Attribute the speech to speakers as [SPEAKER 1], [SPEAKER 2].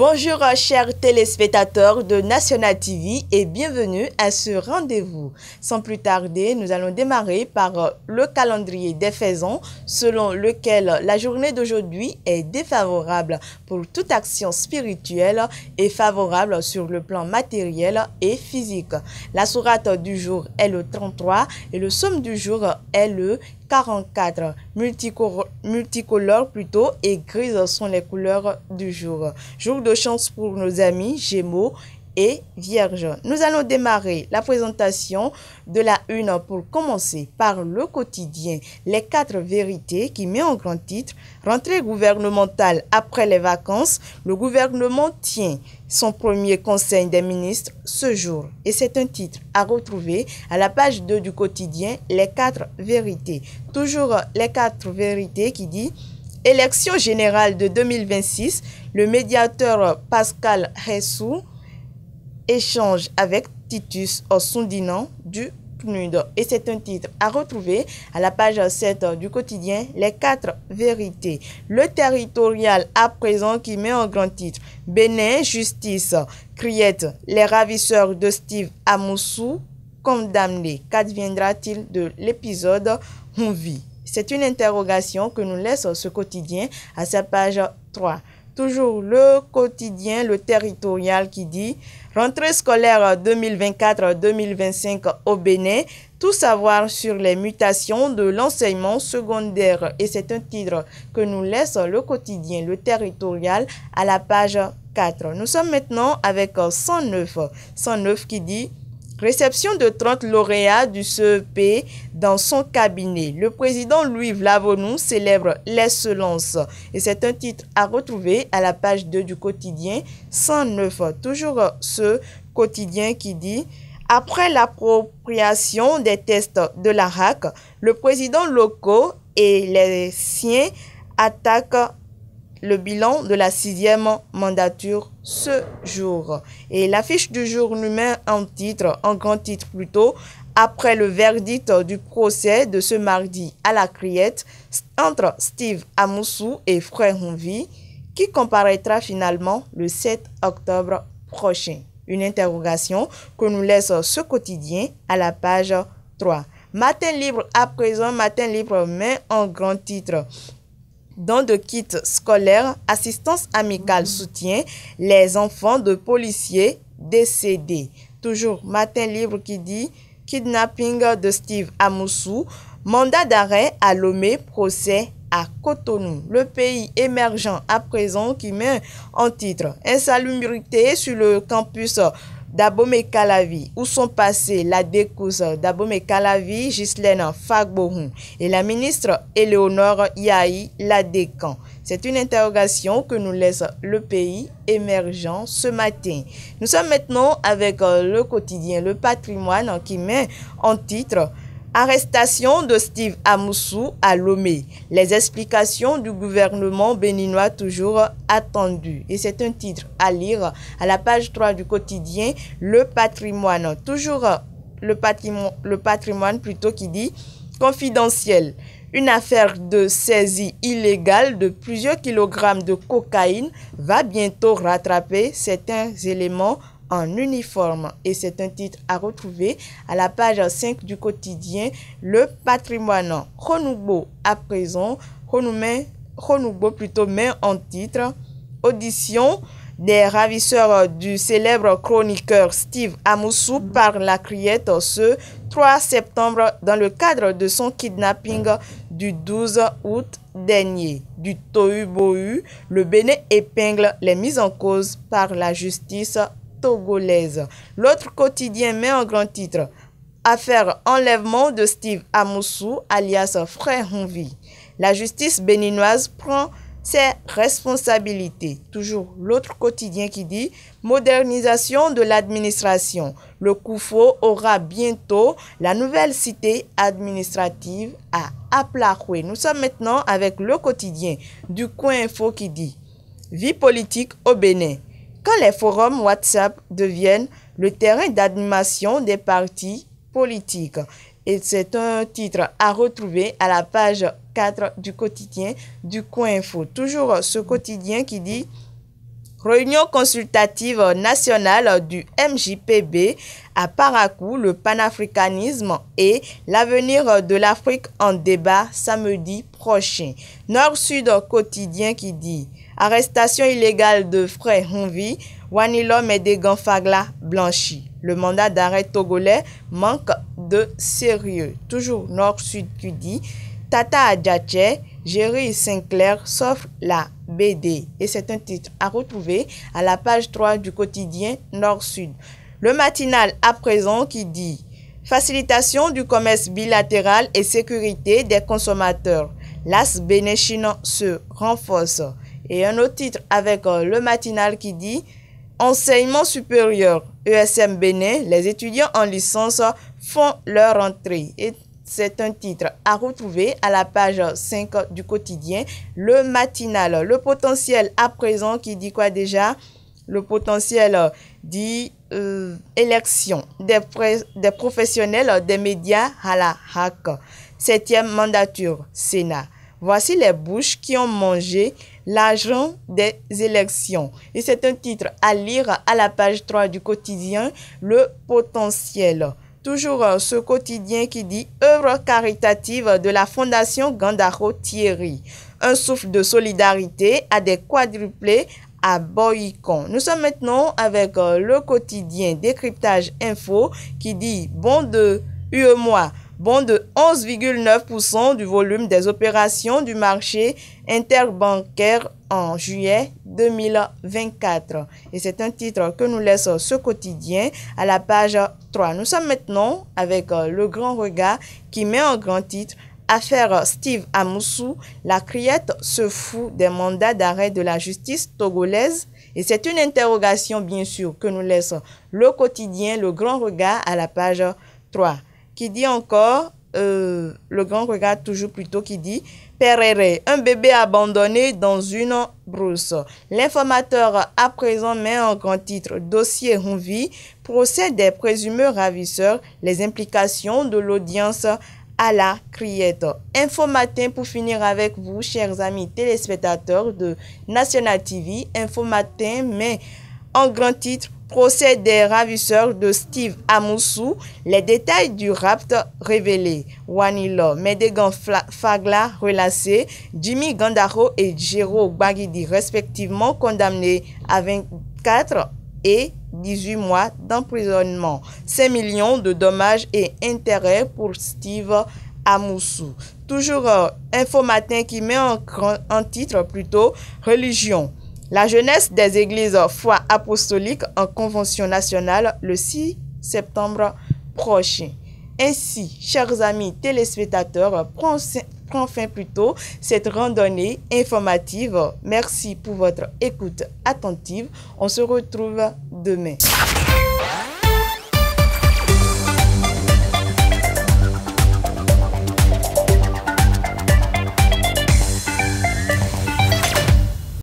[SPEAKER 1] Bonjour chers téléspectateurs de National TV et bienvenue à ce rendez-vous. Sans plus tarder, nous allons démarrer par le calendrier des faisans selon lequel la journée d'aujourd'hui est défavorable pour toute action spirituelle et favorable sur le plan matériel et physique. La sourate du jour est le 33 et le psaume du jour est le 44. Multicolores plutôt et grises sont les couleurs du jour. Jour de chance pour nos amis Gémeaux et Vierge. Nous allons démarrer la présentation de la une pour commencer par le quotidien Les 4 vérités qui met en grand titre rentrée gouvernementale après les vacances. Le gouvernement tient son premier conseil des ministres ce jour. Et c'est un titre à retrouver à la page 2 du quotidien Les 4 vérités. Toujours Les 4 vérités qui dit élection générale de 2026, le médiateur Pascal Hessou échange avec Titus Osundinan du PNUD. Et c'est un titre à retrouver à la page 7 du quotidien Les 4 vérités. Le territorial à présent qui met en grand titre Bénin, justice, criette, les ravisseurs de Steve Amoussou condamnés. Qu'adviendra-t-il de l'épisode On vit? C'est une interrogation que nous laisse ce quotidien à sa page 3. Toujours le quotidien, le territorial qui dit rentrée scolaire 2024-2025 au Bénin, tout savoir sur les mutations de l'enseignement secondaire. Et c'est un titre que nous laisse le quotidien, le territorial à la page 4. Nous sommes maintenant avec 109 qui dit réception de 30 lauréats du CEP dans son cabinet. Le président Louis Vlavonou célèbre l'excellence. Et c'est un titre à retrouver à la page 2 du quotidien 109. Toujours ce quotidien qui dit après l'appropriation des tests de la RAC, le président Loko et les siens attaquent le bilan de la 6e mandature ce jour. Et l'affiche du jour nous met en grand titre plutôt, après le verdict du procès de ce mardi à la Criette entre Steve Amoussou et Frère Honvi, qui comparaîtra finalement le 7 octobre prochain. Une interrogation que nous laisse ce quotidien à la page 3. Matin libre à présent, Matin libre met en grand titre don de kits scolaires, assistance amicale soutient les enfants de policiers décédés. Toujours Matin libre qui dit kidnapping de Steve Amoussou, mandat d'arrêt à Lomé, procès à Cotonou. Le pays émergent à présent qui met en titre insalubrité sur le campus d'Abomey-Calavi, où sont passés la décousse d'Abomey-Calavi, Ghislaine Fagbohun et la ministre Éléonore Yahi Ladécan. C'est une interrogation que nous laisse le pays émergent ce matin. Nous sommes maintenant avec le quotidien Le Patrimoine qui met en titre arrestation de Steve Amoussou à Lomé. Les explications du gouvernement béninois toujours attendues. Et c'est un titre à lire à la page 3 du quotidien Le Patrimoine. Toujours le patrimoine plutôt qui dit confidentiel. Une affaire de saisie illégale de plusieurs kilogrammes de cocaïne va bientôt rattraper certains éléments en uniforme. Et c'est un titre à retrouver à la page 5 du quotidien Le Patrimoine. Renouveau à présent, Renouveau plutôt met en titre audition des ravisseurs du célèbre chroniqueur Steve Amoussou par la Criette ce 3 septembre dans le cadre de son kidnapping du 12 août dernier. Du tohu-bohu, le Bénin épingle les mises en cause par la justice togolaise. L'autre quotidien met en grand titre affaire enlèvement de Steve Amoussou alias Frère Honvi. La justice béninoise prend ses responsabilités. Toujours l'autre quotidien qui dit modernisation de l'administration. Le COUFO aura bientôt la nouvelle cité administrative à Aplakwe. Nous sommes maintenant avec le quotidien du Coin Info qui dit vie politique au Bénin. Quand les forums WhatsApp deviennent le terrain d'animation des partis politiques. Et c'est un titre à retrouver à la page 4 du quotidien du Coin Info. Toujours ce quotidien qui dit Réunion consultative nationale du MJPB à Parakou, le panafricanisme et l'avenir de l'Afrique en débat samedi prochain. Nord-Sud quotidien qui dit arrestation illégale de Frère Honvi, Wanilom et Degan Fagla blanchi. Le mandat d'arrêt togolais manque de sérieux. Toujours Nord-Sud qui dit Tata Adjache, Jerry Sinclair s'offre la BD. Et c'est un titre à retrouver à la page 3 du quotidien Nord-Sud. Le matinal à présent qui dit facilitation du commerce bilatéral et sécurité des consommateurs. L'AS Bénin-Chine se renforce. Et un autre titre avec le matinal qui dit enseignement supérieur ESM Bénin, les étudiants en licence font leur entrée. Et c'est un titre à retrouver à la page 5 du quotidien Le Matinal. Le potentiel à présent qui dit quoi déjà? Le potentiel dit élection des professionnels des médias à la HAC. 7e mandature Sénat. Voici les bouches qui ont mangé l'argent des élections. Et c'est un titre à lire à la page 3 du quotidien Le Potentiel. Toujours ce quotidien qui dit œuvre caritative de la Fondation Gandaro Thierry. Un souffle de solidarité à des quadruplés à Boycon. Nous sommes maintenant avec le quotidien Décryptage Info qui dit bon de UEMOA. Bon de 11,9% du volume des opérations du marché interbancaire en juillet 2024. Et c'est un titre que nous laisse ce quotidien à la page 3. Nous sommes maintenant avec le grand regard qui met en grand titre affaire Steve Amoussou, la criette se fout des mandats d'arrêt de la justice togolaise. Et c'est une interrogation bien sûr que nous laisse le quotidien, le grand regard à la page 3. Qui dit encore, le grand regard toujours plutôt qui dit Perere, un bébé abandonné dans une brousse. L'informateur à présent met en grand titre dossier Honvi, procès des présumés ravisseurs, les implications de l'audience à la criette. Info Matin pour finir avec vous, chers amis téléspectateurs de National TV. Info Matin met en grand titre procès des ravisseurs de Steve Amoussou, les détails du rapt révélés. Wanilo, Medegan Fagla relâché, Jimmy Gandaro et Jero Bagidi respectivement condamnés à 24 et 18 mois d'emprisonnement. 5 millions de dommages et intérêts pour Steve Amoussou. Toujours Info Matin qui met en titre plutôt religion. La jeunesse des églises foi apostolique en convention nationale le 6 septembre prochain. Ainsi, chers amis téléspectateurs, prend fin plutôt cette randonnée informative. Merci pour votre écoute attentive. On se retrouve demain.